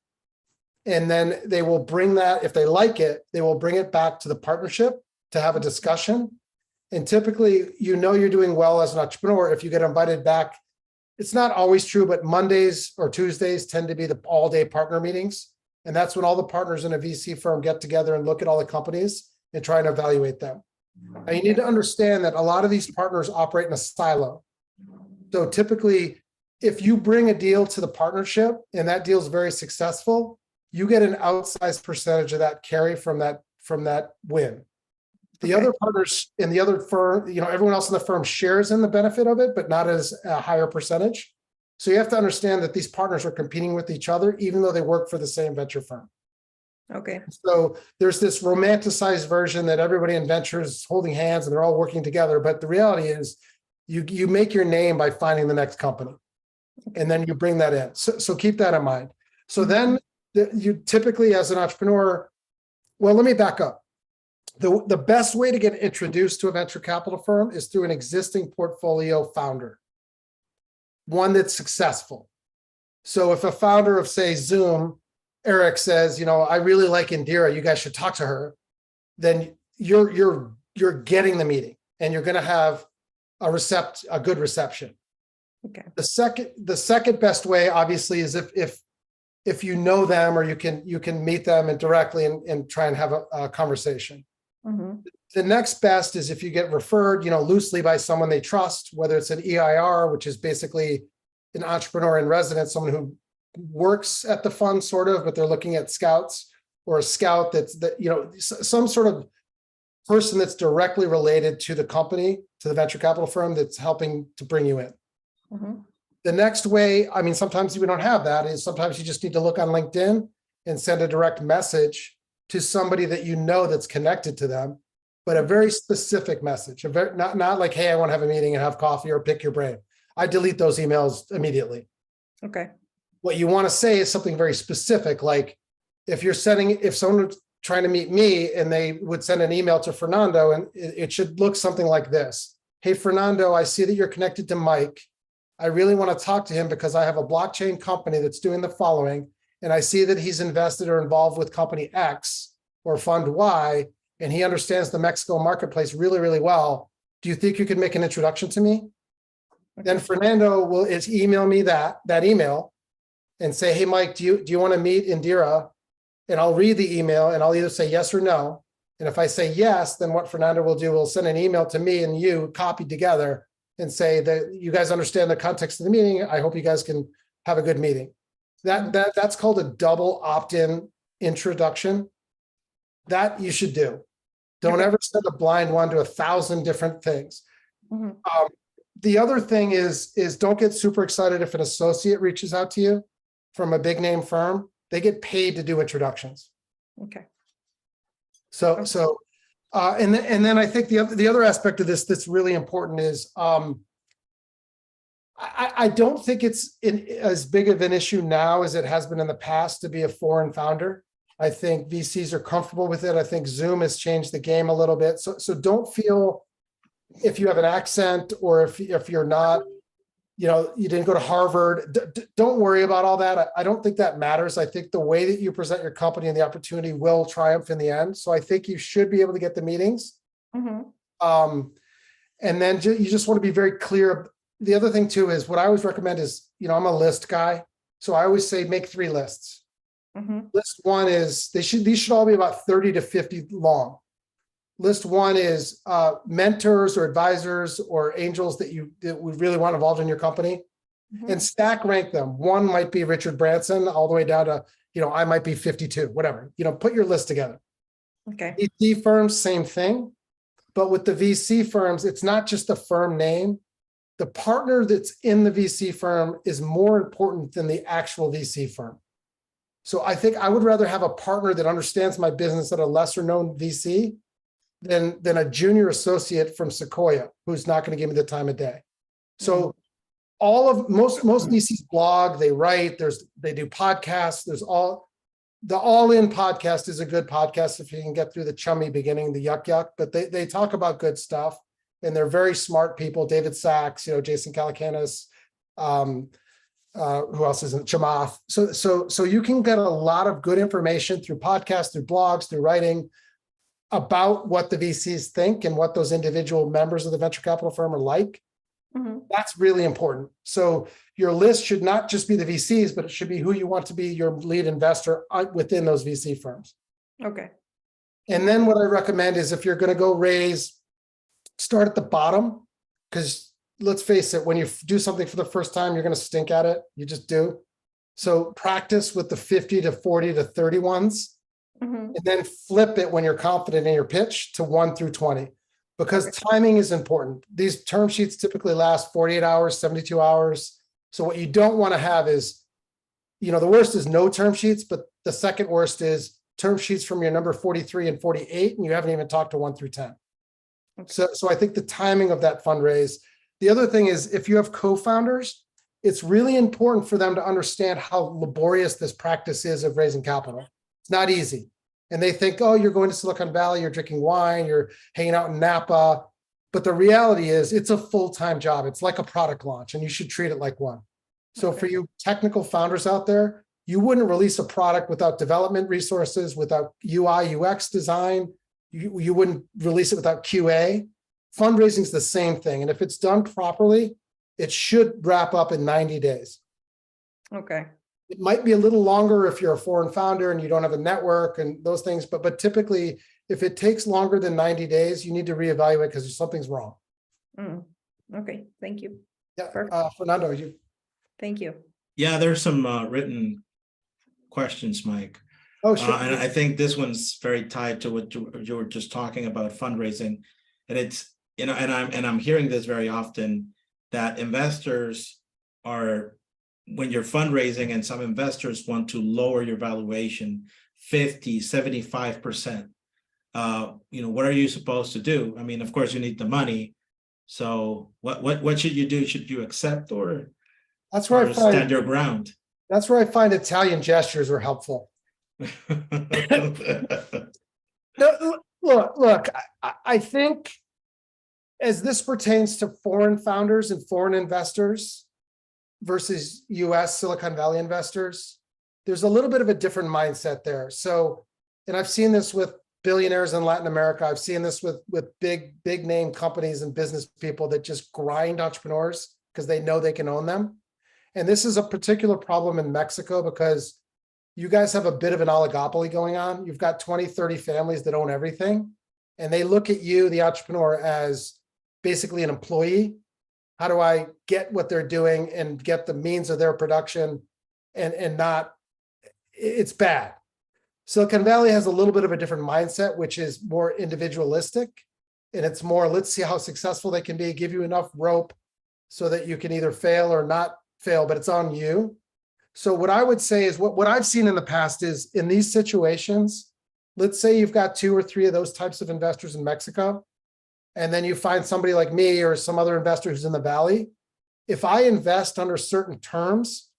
and then they will bring that, if they like it, they will bring it back to the partnership to have a discussion. And typically, you're doing well as an entrepreneur if you get invited back. It's not always true, but Mondays or Tuesdays tend to be the all-day partner meetings. And that's when all the partners in a VC firm get together and look at all the companies and try and evaluate them. Now, you need to understand that a lot of these partners operate in a silo. So typically, if you bring a deal to the partnership and that deal is very successful, you get an outsized percentage of that carry from that win. The other partners in the other firm, everyone else in the firm shares in the benefit of it, but not as a higher percentage. So you have to understand that these partners are competing with each other, even though they work for the same venture firm. Okay. So there's this romanticized version that everybody in venture is holding hands and they're all working together. But the reality is you make your name by finding the next company, and then you bring that in. So keep that in mind. So then you typically, as an entrepreneur, well, let me back up. The best way to get introduced to a venture capital firm is through an existing portfolio founder, one that's successful. So if a founder of, say, Zoom, Eric, says, I really like Indira, you guys should talk to her, then you're getting the meeting and you're going to have a good reception. Okay. The second best way, obviously, is if you know them or you can meet them and directly and try and have a conversation. The next best is if you get referred, loosely by someone they trust, whether it's an EIR, which is basically an entrepreneur in residence, someone who works at the fund sort of, but they're looking at scouts, or a scout some sort of person that's directly related to the company, to the venture capital firm that's helping to bring you in. The next way, sometimes we don't have that, is sometimes you just need to look on LinkedIn and send a direct message to somebody that that's connected to them, but a very specific message, not like, hey, I want to have a meeting and have coffee or pick your brain. I delete those emails immediately. Okay. What you want to say is something very specific, like if someone was trying to meet me and they would send an email to Fernando, and it should look something like this. Hey, Fernando, I see that you're connected to Mike. I really want to talk to him because I have a blockchain company that's doing the following, and I see that he's invested or involved with company X or fund Y, and he understands the Mexico marketplace really, really well. Do you think you could make an introduction to me? Then Fernando will email me that email and say, hey, Mike, do you want to meet Indira? And I'll read the email and I'll either say yes or no. And if I say yes, then what Fernando will do will send an email to me and you copied together and say that you guys understand the context of the meeting. I hope you guys can have a good meeting. That's called a double opt-in introduction. That you should do. Don't ever send a blind one to 1,000 different things. The other thing is don't get super excited if an associate reaches out to you from a big name firm. They get paid to do introductions. Okay. And then I think the other aspect of this that's really important is I don't think it's as big of an issue now as it has been in the past to be a foreign founder. I think VCs are comfortable with it. I think Zoom has changed the game a little bit. So don't feel if you have an accent or if you're not, you didn't go to Harvard, don't worry about all that. I don't think that matters. I think the way that you present your company and the opportunity will triumph in the end. So I think you should be able to get the meetings. And then you just want to be very clear. The other thing too is what I always recommend is, I'm a list guy. So I always say make 3 lists. List 1 is these should all be about 30 to 50 long. List 1 is mentors or advisors or angels that we really want involved in your company, and stack rank them. 1 might be Richard Branson all the way down to, I might be 52, whatever, put your list together. Okay. VC firms, same thing. But with the VC firms, it's not just the firm name. The partner that's in the VC firm is more important than the actual VC firm. So I think I would rather have a partner that understands my business at a lesser known VC than a junior associate from Sequoia who's not going to give me the time of day. So most VCs blog, they write, they do podcasts. The All-In podcast is a good podcast if you can get through the chummy beginning, the yuck, but they talk about good stuff and they're very smart people. David Sachs, Jason Calacanis, who else isn't Chamath. So you can get a lot of good information through podcasts, through blogs, through writing about what the VCs think and what those individual members of the venture capital firm are like. That's really important. So your list should not just be the VCs, but it should be who you want to be your lead investor within those VC firms. Okay. And then what I recommend is if you're going to go raise, start at the bottom, because let's face it, when you do something for the first time, you're going to stink at it. You just do. So practice with the 50 to 40 to 30 ones, and then flip it when you're confident in your pitch to 1 through 20, because timing is important. These term sheets typically last 48 hours, 72 hours. So what you don't want to have is, the worst is no term sheets, but the second worst is term sheets from your number 43 and 48, and you haven't even talked to 1 through 10. So I think the timing of that fundraise. The other thing is if you have co-founders, it's really important for them to understand how laborious this practice is of raising capital. It's not easy. And they think, oh, you're going to Silicon Valley, you're drinking wine, you're hanging out in Napa. But the reality is it's a full-time job. It's like a product launch and you should treat it like one. So for you technical founders out there, you wouldn't release a product without development resources, without UI, UX design. You wouldn't release it without QA. Fundraising is the same thing. And if it's done properly, it should wrap up in 90 days. Okay. It might be a little longer if you're a foreign founder and you don't have a network and those things, but typically if it takes longer than 90 days, you need to reevaluate because something's wrong. Okay, thank you. Yeah, Perfect. Fernando, Thank you. Yeah, there's some written questions, Mike. Oh, sure. And I think this one's very tied to what you were just talking about, fundraising. And it's, and I'm hearing this very often, that investors are, when you're fundraising and some investors want to lower your valuation 50, 75%, what are you supposed to do? I mean, of course you need the money. So what should you do? Should you accept or stand your ground? That's where I find Italian gestures are helpful. Look, I think as this pertains to foreign founders and foreign investors versus US Silicon Valley investors, there's a little bit of a different mindset there. So, and I've seen this with billionaires in Latin America. I've seen this with big name companies and business people that just grind entrepreneurs because they know they can own them. And this is a particular problem in Mexico because you guys have a bit of an oligopoly going on. You've got 20, 30 families that own everything. And they look at you, the entrepreneur, as basically an employee. How do I get what they're doing and get the means of their production and not, it's bad. Silicon Valley has a little bit of a different mindset, which is more individualistic. And it's more, let's see how successful they can be, give you enough rope so that you can either fail or not fail, but it's on you. So what I would say is what I've seen in the past is in these situations, let's say you've got 2 or 3 of those types of investors in Mexico, and then you find somebody like me or some other investor who's in the Valley. If I invest under certain terms,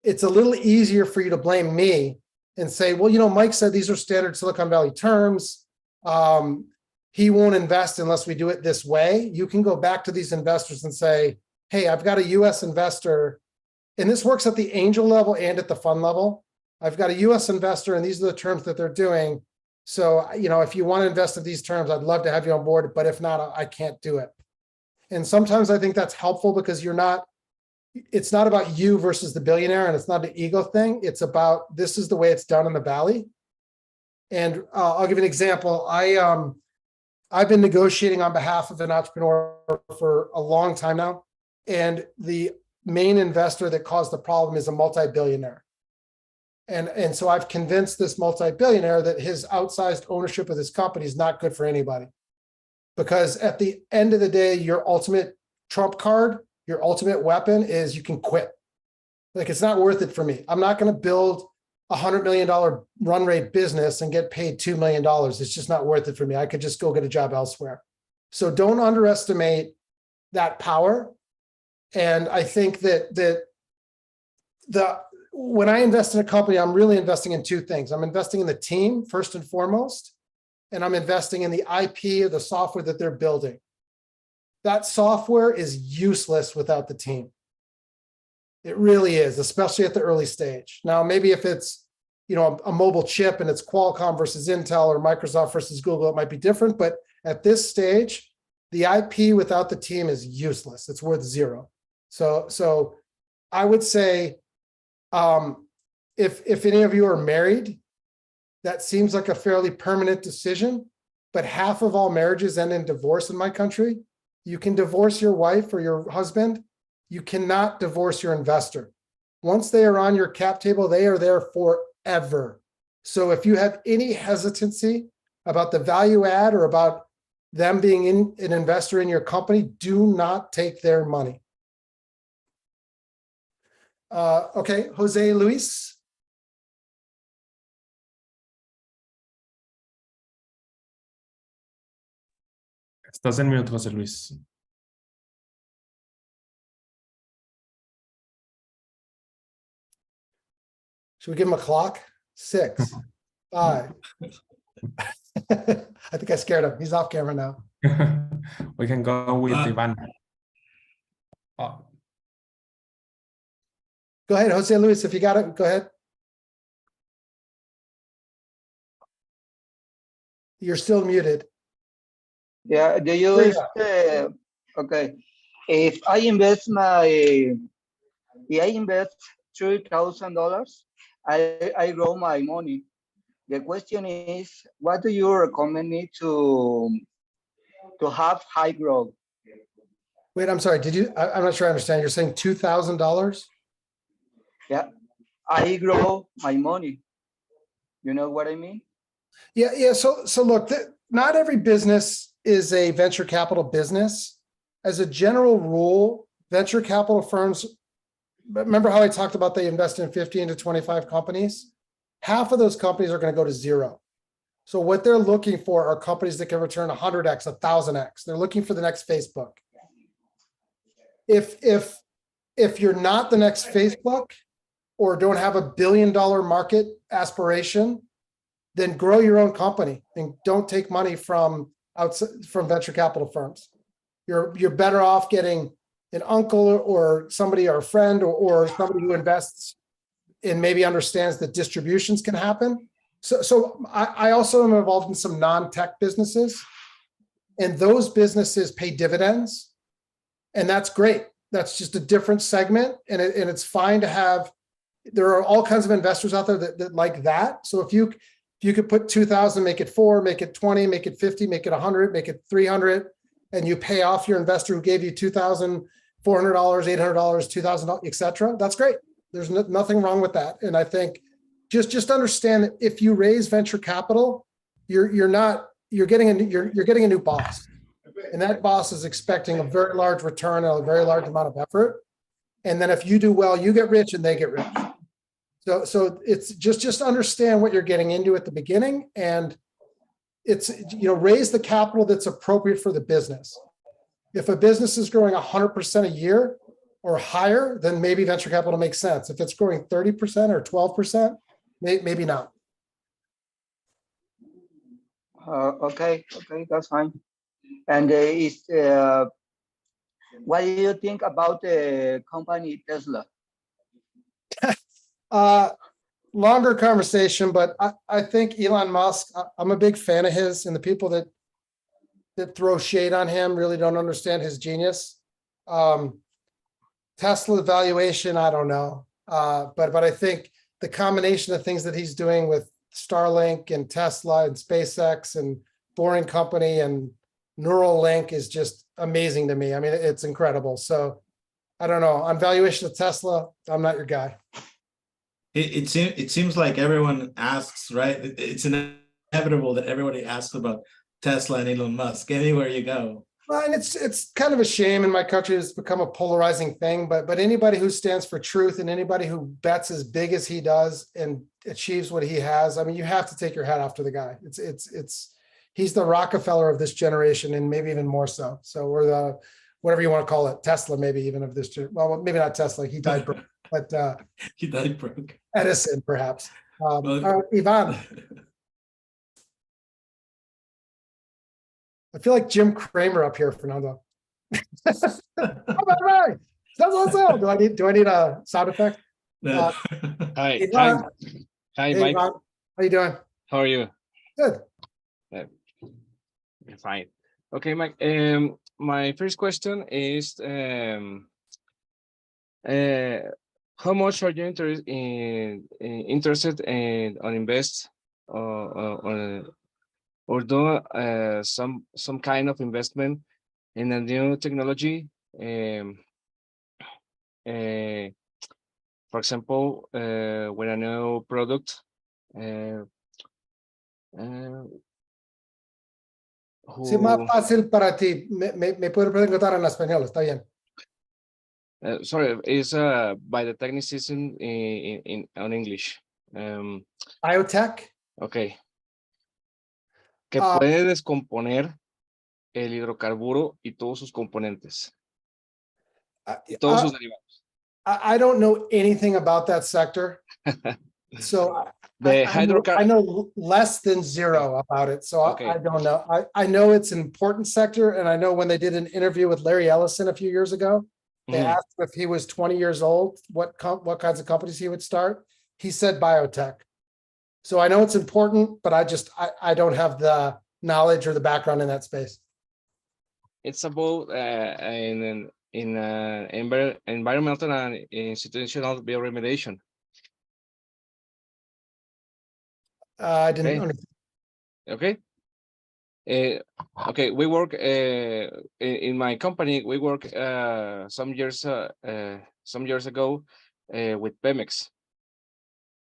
it's a little easier for you to blame me and say, well, you know, Mike said these are standard Silicon Valley terms. He won't invest unless we do it this way. You can go back to these investors and say, hey, I've got a US investor, and this works at the angel level and at the fund level. I've got a US investor and these are the terms that they're doing. So, you know, if you want to invest in these terms, I'd love to have you on board, but if not, I can't do it. And sometimes I think that's helpful because it's not about you versus the billionaire, and it's not an ego thing. It's about, this is the way it's done in the Valley. And I'll give you an example. I've been negotiating on behalf of an entrepreneur for a long time now. And the main investor that caused the problem is a multi-billionaire. And so I've convinced this multi-billionaire that his outsized ownership of this company is not good for anybody. Because at the end of the day, your ultimate trump card, your ultimate weapon is you can quit. Like, it's not worth it for me. I'm not going to build $100 million run rate business and get paid $2 million. It's just not worth it for me. I could just go get a job elsewhere. So don't underestimate that power. And I think that when I invest in a company, I'm really investing in 2 things. I'm investing in the team first and foremost, and I'm investing in the IP of the software that they're building. That software is useless without the team. It really is, especially at the early stage. Now, maybe if it's, you know, a mobile chip and it's Qualcomm versus Intel or Microsoft versus Google, it might be different. But at this stage, the IP without the team is useless. It's worth 0. So I would say, if any of you are married, that seems like a fairly permanent decision, but half of all marriages end in divorce in my country. You can divorce your wife or your husband. You cannot divorce your investor. Once they are on your cap table, they are there forever. So if you have any hesitancy about the value add or about them being an investor in your company, do not take their money. Okay, Jose Luis. Estás en mute, José Luis. Should we give him a clock? 6, 5. I think I scared him. He's off camera now. We can go with Ivan. Oh, Go ahead, Jose Luis, if you got it, go ahead. You're still muted. Yeah, do you There you okay. If I invest $3,000, I grow my money. The question is, what do you recommend me to have high growth? Wait, I'm sorry. I'm not sure I understand. You're saying $2,000? Yeah, I grow my money. You know what I mean? Yeah. So look, not every business is a venture capital business. As a general rule, venture capital firms, remember how I talked about they invest in 15 to 25 companies? Half of those companies are going to go to 0. So what they're looking for are companies that can return 100x, 1000x. They're looking for the next Facebook. If you're not the next Facebook or don't have $1 billion market aspiration, then grow your own company and don't take money from venture capital firms. You're better off getting an uncle or somebody or a friend or somebody who invests and maybe understands that distributions can happen. So I also am involved in some non-tech businesses, and those businesses pay dividends, and that's great. That's just a different segment, and it's fine to have. There are all kinds of investors out there that like that. So if you could put 2,000, make it 4, make it 20, make it 50, make it 100, make it 300, and you pay off your investor who gave you $2,400, $800, $2,000, et cetera, that's great. There's nothing wrong with that. And I think just understand that if you raise venture capital, you're getting a new boss, and that boss is expecting a very large return on a very large amount of effort. And then if you do well, you get rich and they get rich. So it's just understand what you're getting into at the beginning, and it's, raise the capital that's appropriate for the business. If a business is growing 100% a year or higher, then maybe venture capital makes sense. If it's growing 30% or 12%, maybe not. Okay, that's fine. And what do you think about the company Tesla? Longer conversation, but I think Elon Musk, I'm a big fan of his, and the people that throw shade on him really don't understand his genius. Tesla valuation, I don't know. But I think the combination of things that he's doing with Starlink and Tesla and SpaceX and Boring Company and Neuralink is just amazing to me. I mean, it's incredible. So I don't know. On valuation of Tesla, I'm not your guy. It seems like everyone asks, right? It's inevitable that everybody asks about Tesla and Elon Musk anywhere you go. Well, and it's kind of a shame in my country. It's become a polarizing thing, but anybody who stands for truth and anybody who bets as big as he does and achieves what he has, I mean, you have to take your hat off to the guy. He's the Rockefeller of this generation, and maybe even more so. So we're the, whatever you want to call it, Tesla, maybe even of this. Well, maybe not Tesla. He died broke, but He died broke. Edison, perhaps. Well, Ivan. I feel like Jim Cramer up here, Fernando. Right. Do I need a sound effect? No. Hi, Ivan. hi, Hey, Mike. Ivan. How you doing? How are you? Good. Fine. Okay, Mike. My first question is, how much are you interested in on invest or do some kind of investment in a new technology? For example, with a new product. Si es más fácil para ti, me puedo preguntar en español, está bien. Sorry, is by the technicism in on English. Biotech. Okay. Que puede descomponer el hidrocarburo y todos sus componentes. Y todos sus derivados. I don't know anything about that sector. So I know less than zero about it. So Okay. I don't know. I know it's an important sector. And I know when they did an interview with Larry Ellison a few years ago, they asked if he was 20 years old, what kinds of companies he would start. He said biotech. So I know it's important, but I don't have the knowledge or the background in that space. It's about in environmental and institutional bioremediation. I didn't understand. Okay. Okay, we work in my company. We work some years ago with Pemex.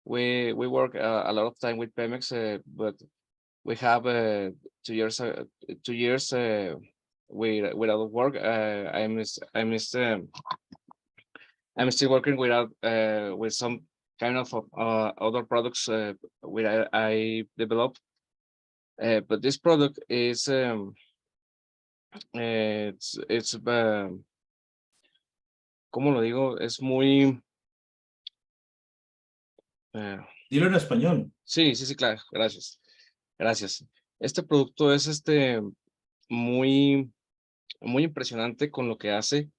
We work a lot of time with Pemex, but we have 2 years without work. I'm still working with some kind of other products I developed. But this product is ¿cómo lo digo? Es muy Dilo en español. sí, claro, gracias. Este producto es muy impresionante con lo que hace,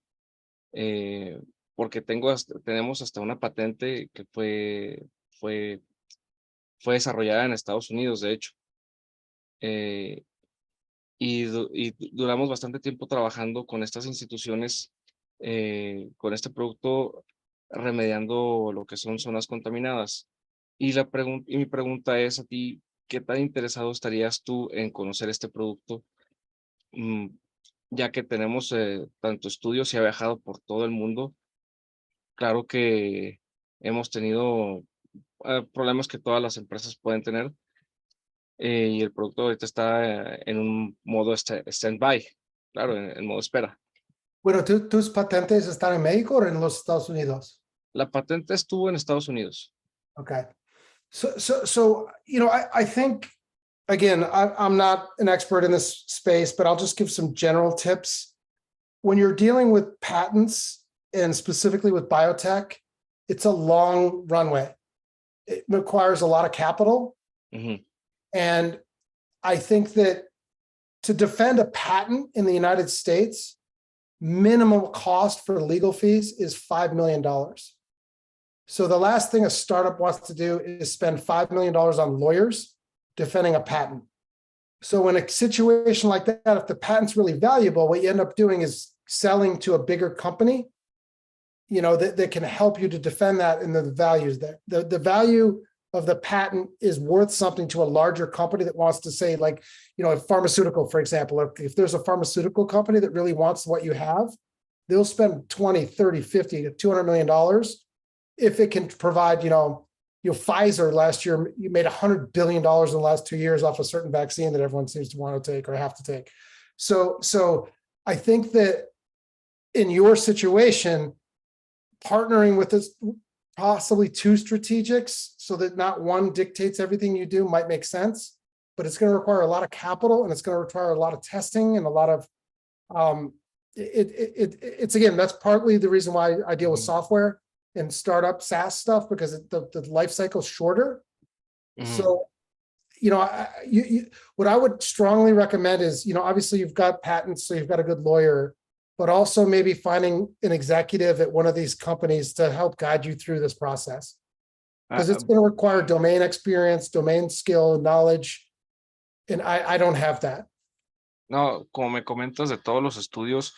porque tenemos hasta una patente que fue desarrollada en Estados Unidos, de hecho. Y duramos bastante tiempo trabajando con estas instituciones, con este producto, remediando lo que son zonas contaminadas. Y mi pregunta es a ti, ¿qué tan interesado estarías tú en conocer este producto? ya que tenemos tanto estudios y ha viajado por todo el mundo. Claro que hemos tenido problemas que todas las empresas pueden tener, y el producto ahorita está en un modo stand-by, claro, en modo espera. Bueno, ¿tus patentes están en México o en los Estados Unidos? La patente estuvo en Estados Unidos. Okay. So you know, I think, again, I'm not an expert in this space, but I'll just give some general tips. When you're dealing with patents and specifically with biotech, it's a long runway. It requires a lot of capital. Ujú. And I think that to defend a patent in the United States, minimum cost for legal fees is $5 million. So the last thing a startup wants to do is spend $5 million on lawyers defending a patent. So in a situation like that, if the patent's really valuable, what you end up doing is selling to a bigger company, you know, that can help you to defend that, and the values there. The value of the patent is worth something to a larger company that wants to say, like, you know, a pharmaceutical, for example, if there's a pharmaceutical company that really wants what you have, they'll spend 20, 30, 50 to $200 million if it can provide, you know, Pfizer last year, you made $100 billion in the last 2 years off a certain vaccine that everyone seems to want to take or have to take. So I think that in your situation, partnering with this, possibly two strategics, so that not one dictates everything you do, might make sense, but it's going to require a lot of capital, and it's going to require a lot of testing and a lot of, it's again, that's partly the reason why I deal with software and startup SaaS stuff, because the life cycle is shorter. So, you know, what I would strongly recommend is, you know, obviously you've got patents, so you've got a good lawyer, but also maybe finding an executive at one of these companies to help guide you through this process. Because it's going to require domain experience, domain skill, knowledge, and I don't have that. No, como me comentas de todos los estudios,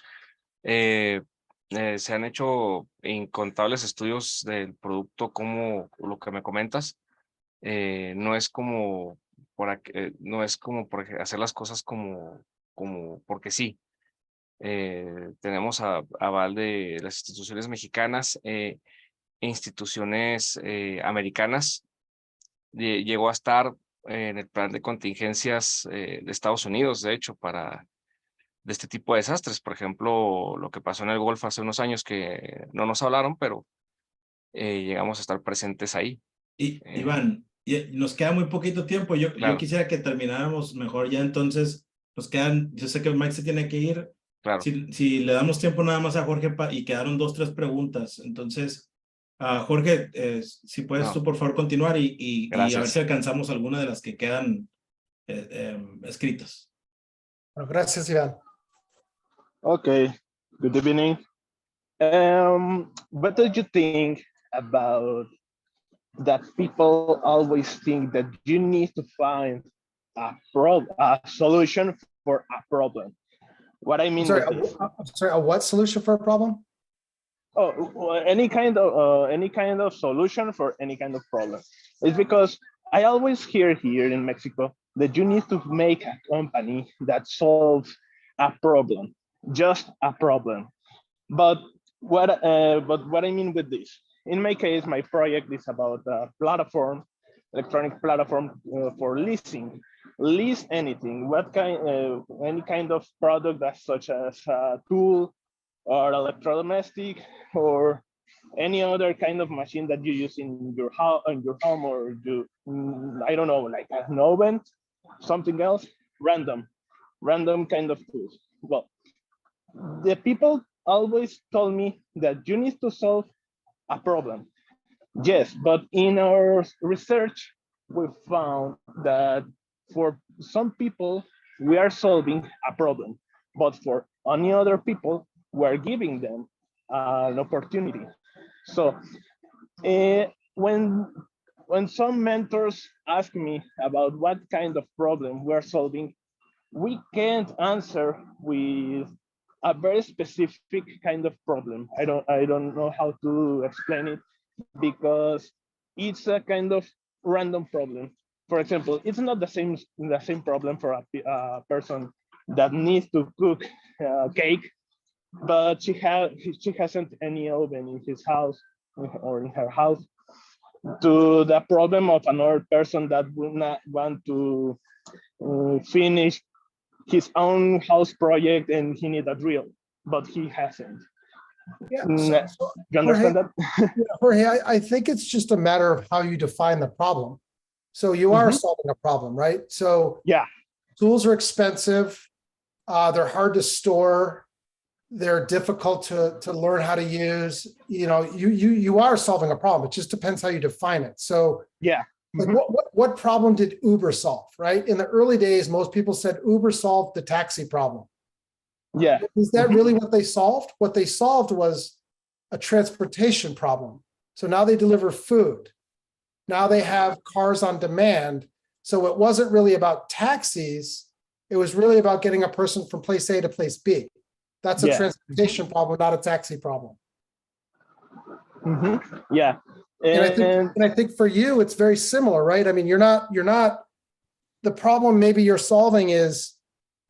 se han hecho incontables estudios del producto, como lo que me comentas. No es como no es como por hacer las cosas como porque sí. Tenemos aval de las instituciones mexicanas, instituciones americanas. Llegó a estar en el plan de contingencias de Estados Unidos, de hecho, de este tipo de desastres. Por ejemplo, lo que pasó en el Golfo hace unos años, que no nos hablaron, pero llegamos a estar presentes ahí. Iván, nos queda muy poquito tiempo. Yo quisiera que termináramos mejor ya, entonces nos quedan, yo sé que Mike se tiene que ir. Claro. Si le damos tiempo nada más a Jorge y quedaron 2, 3 preguntas, entonces, Jorge, si puedes tú por favor continuar y a ver si alcanzamos alguna de las que quedan escritas. Bueno, gracias, Iván. Okay, good evening. What do you think about that people always think that you need to find a solution for a problem? What I mean, I'm sorry, a what solution for a problem? Oh, any kind of solution for any kind of problem. It's because I always hear here in Mexico that you need to make a company that solves a problem, just a problem. But what I mean with this, in my case, my project is about a platform, electronic platform for leasing. Lease anything, any kind of product that's such as a tool or electrodomestic or any other kind of machine that you use in your home, or you, I don't know, like an oven, something else, random kind of tools. Well, the people always told me that you need to solve a problem. Yes, but in our research, we found that for some people, we are solving a problem, but for any other people, we're giving them an opportunity. So when some mentors ask me about what kind of problem we're solving, we can't answer with a very specific kind of problem. I don't know how to explain it, because it's a kind of random problem. For example, it's not the same problem for a person that needs to cook cake, but she hasn't any oven in his house or in her house, to the problem of another person that will not want to finish his own house project and he need a drill, but he hasn't. Yeah. You understand that? Jorge, I think it's just a matter of how you define the problem. So you are solving a problem, right? So yeah, tools are expensive. They're hard to store. They're difficult to learn how to use. You know, you are solving a problem. It just depends how you define it. So yeah. like what problem did Uber solve, right? In the early days, most people said Uber solved the taxi problem. Yeah. Is that really what they solved? What they solved was a transportation problem. So now they deliver food. Now they have cars on demand. So it wasn't really about taxis. It was really about getting a person from place A to place B. That's a transportation problem, not a taxi problem. Yeah. And I think for you, it's very similar, right? I mean, you're not, the problem maybe you're solving is,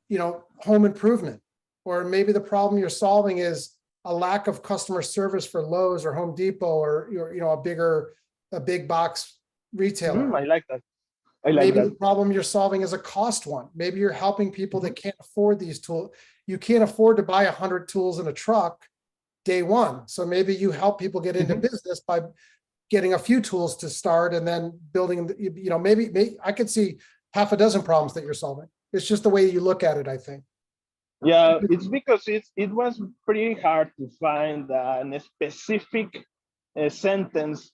you know, home improvement, or maybe the problem you're solving is a lack of customer service for Lowe's or Home Depot or, you know, a big box retailer. I like that. Maybe the problem you're solving is a cost one. Maybe you're helping people that can't afford these tools. You can't afford to buy 100 tools in a truck day one. So maybe you help people get into business by getting a few tools to start and then building, you know, maybe I could see half a dozen problems that you're solving. It's just the way you look at it, I think. Yeah, it's because it was pretty hard to find a specific sentence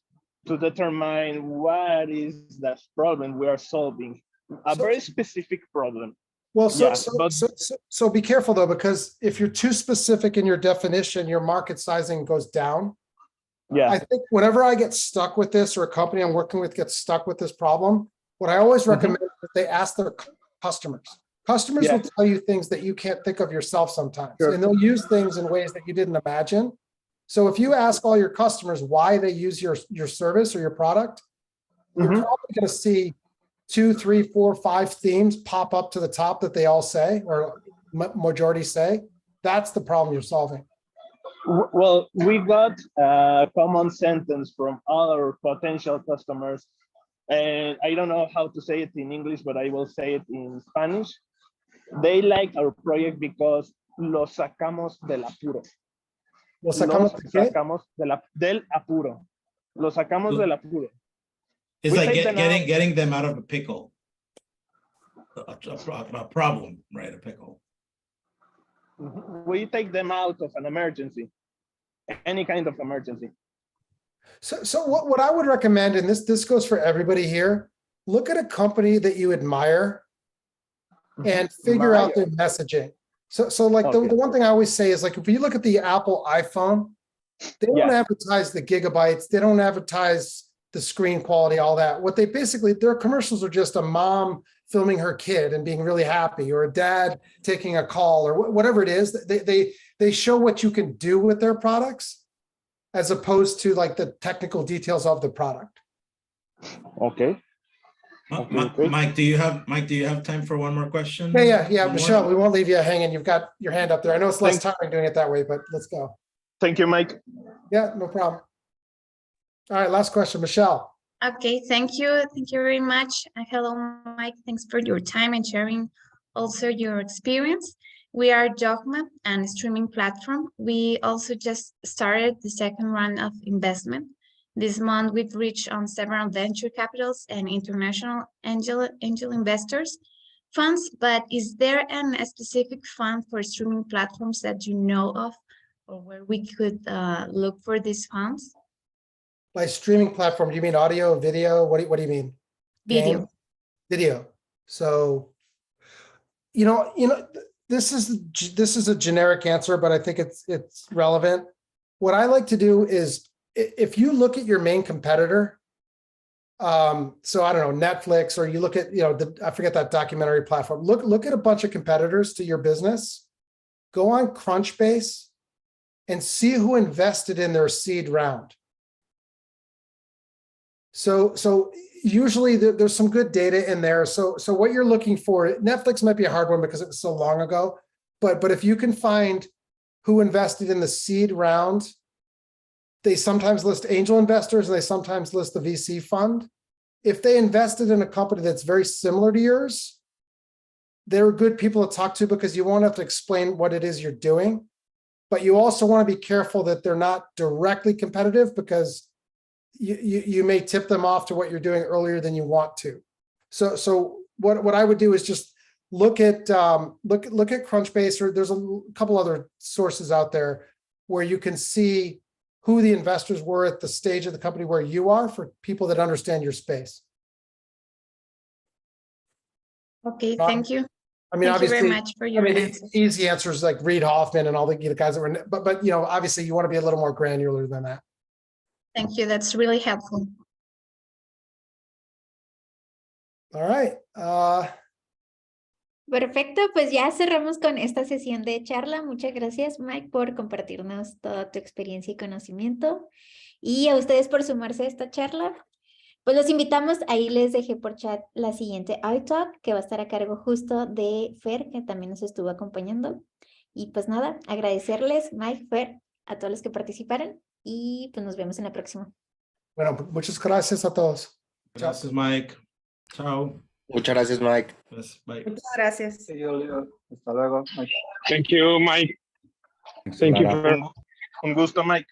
to determine what is that problem we are solving. A very specific problem. Well, so be careful though, because if you're too specific in your definition, your market sizing goes down. Yeah. I think whenever I get stuck with this, or a company I'm working with gets stuck with this problem, what I always recommend is that they ask their customers. Customers will tell you things that you can't think of yourself sometimes, and they'll use things in ways that you didn't imagine. So if you ask all your customers why they use your service or your product, you're probably going to see 2, 3, 4, 5 themes pop up to the top that they all say, or majority say. That's the problem you're solving. Well, we got a common sentence from other potential customers, and I don't know how to say it in English, but I will say it in Spanish. They like our project because lo sacamos del apuro. Lo sacamos del apuro. Lo sacamos del apuro. It's like getting them out of a pickle. A problem, right? A pickle. We take them out of an emergency, any kind of emergency. So what I would recommend, and this goes for everybody here, look at a company that you admire and figure out their messaging. So like the one thing I always say is, like, if you look at the Apple iPhone, they don't advertise the gigabytes, they don't advertise the screen quality, all that. What they basically, their commercials are just a mom filming her kid and being really happy, or a dad taking a call, or whatever it is. They show what you can do with their products, as opposed to like the technical details of the product. Okay. Mike, do you have time for one more question? Yeah. Michelle, we won't leave you hanging. You've got your hand up there. I know it's less tiring doing it that way, but let's go. Thank you, Mike. Yeah, no problem. All right, last question, Michelle. Okay, thank you. Thank you very much. Hello, Mike. Thanks for your time and sharing also your experience. We are Dogma, and streaming platform. We also just started the second round of investment. This month, we've reached on several venture capitals and international angel investors funds, but is there a specific fund for streaming platforms that you know of, or where we could look for these funds? By streaming platform, do you mean audio, video? What do you mean? Video. Video. So, you know, this is a generic answer, but I think it's relevant. What I like to do is, if you look at your main competitor, so I don't know, Netflix, or you look at, you know, I forget that documentary platform. Look at a bunch of competitors to your business. Go on Crunchbase and see who invested in their seed round. So usually there's some good data in there. So what you're looking for, Netflix might be a hard one because it was so long ago, but if you can find who invested in the seed round, they sometimes list angel investors and they sometimes list the VC fund. If they invested in a company that's very similar to yours, they're good people to talk to because you won't have to explain what it is you're doing. But you also want to be careful that they're not directly competitive because you may tip them off to what you're doing earlier than you want to. So what I would do is just look at Crunchbase, or there's a couple other sources out there where you can see who the investors were at the stage of the company where you are, for people that understand your space. Okay, thank you. I mean, Thank you very obviously, much for your answers. easy answers like Reid Hoffman and all the guys that were, but you know, obviously you want to be a little more granular than that. Thank you, that's really helpful. All right. Perfecto, pues ya cerramos con esta sesión de charla. Muchas gracias, Mike, por compartirnos toda tu experiencia y conocimiento. Y a ustedes por sumarse a esta charla. Pues los invitamos, ahí les dejé por chat la siguiente Italk, que va a estar a cargo justo de Fer, que también nos estuvo acompañando. Y pues nada, agradecerles, Mike, Fer, a todos los que participaron y pues nos vemos en la próxima. Bueno, muchas gracias a todos. Gracias, Mike. Chao. Muchas gracias, Mike. Pues, bye. Muchas gracias. See you later. Hasta luego. Mike. Thank you, Mike. Thank you, un gusto, Mike.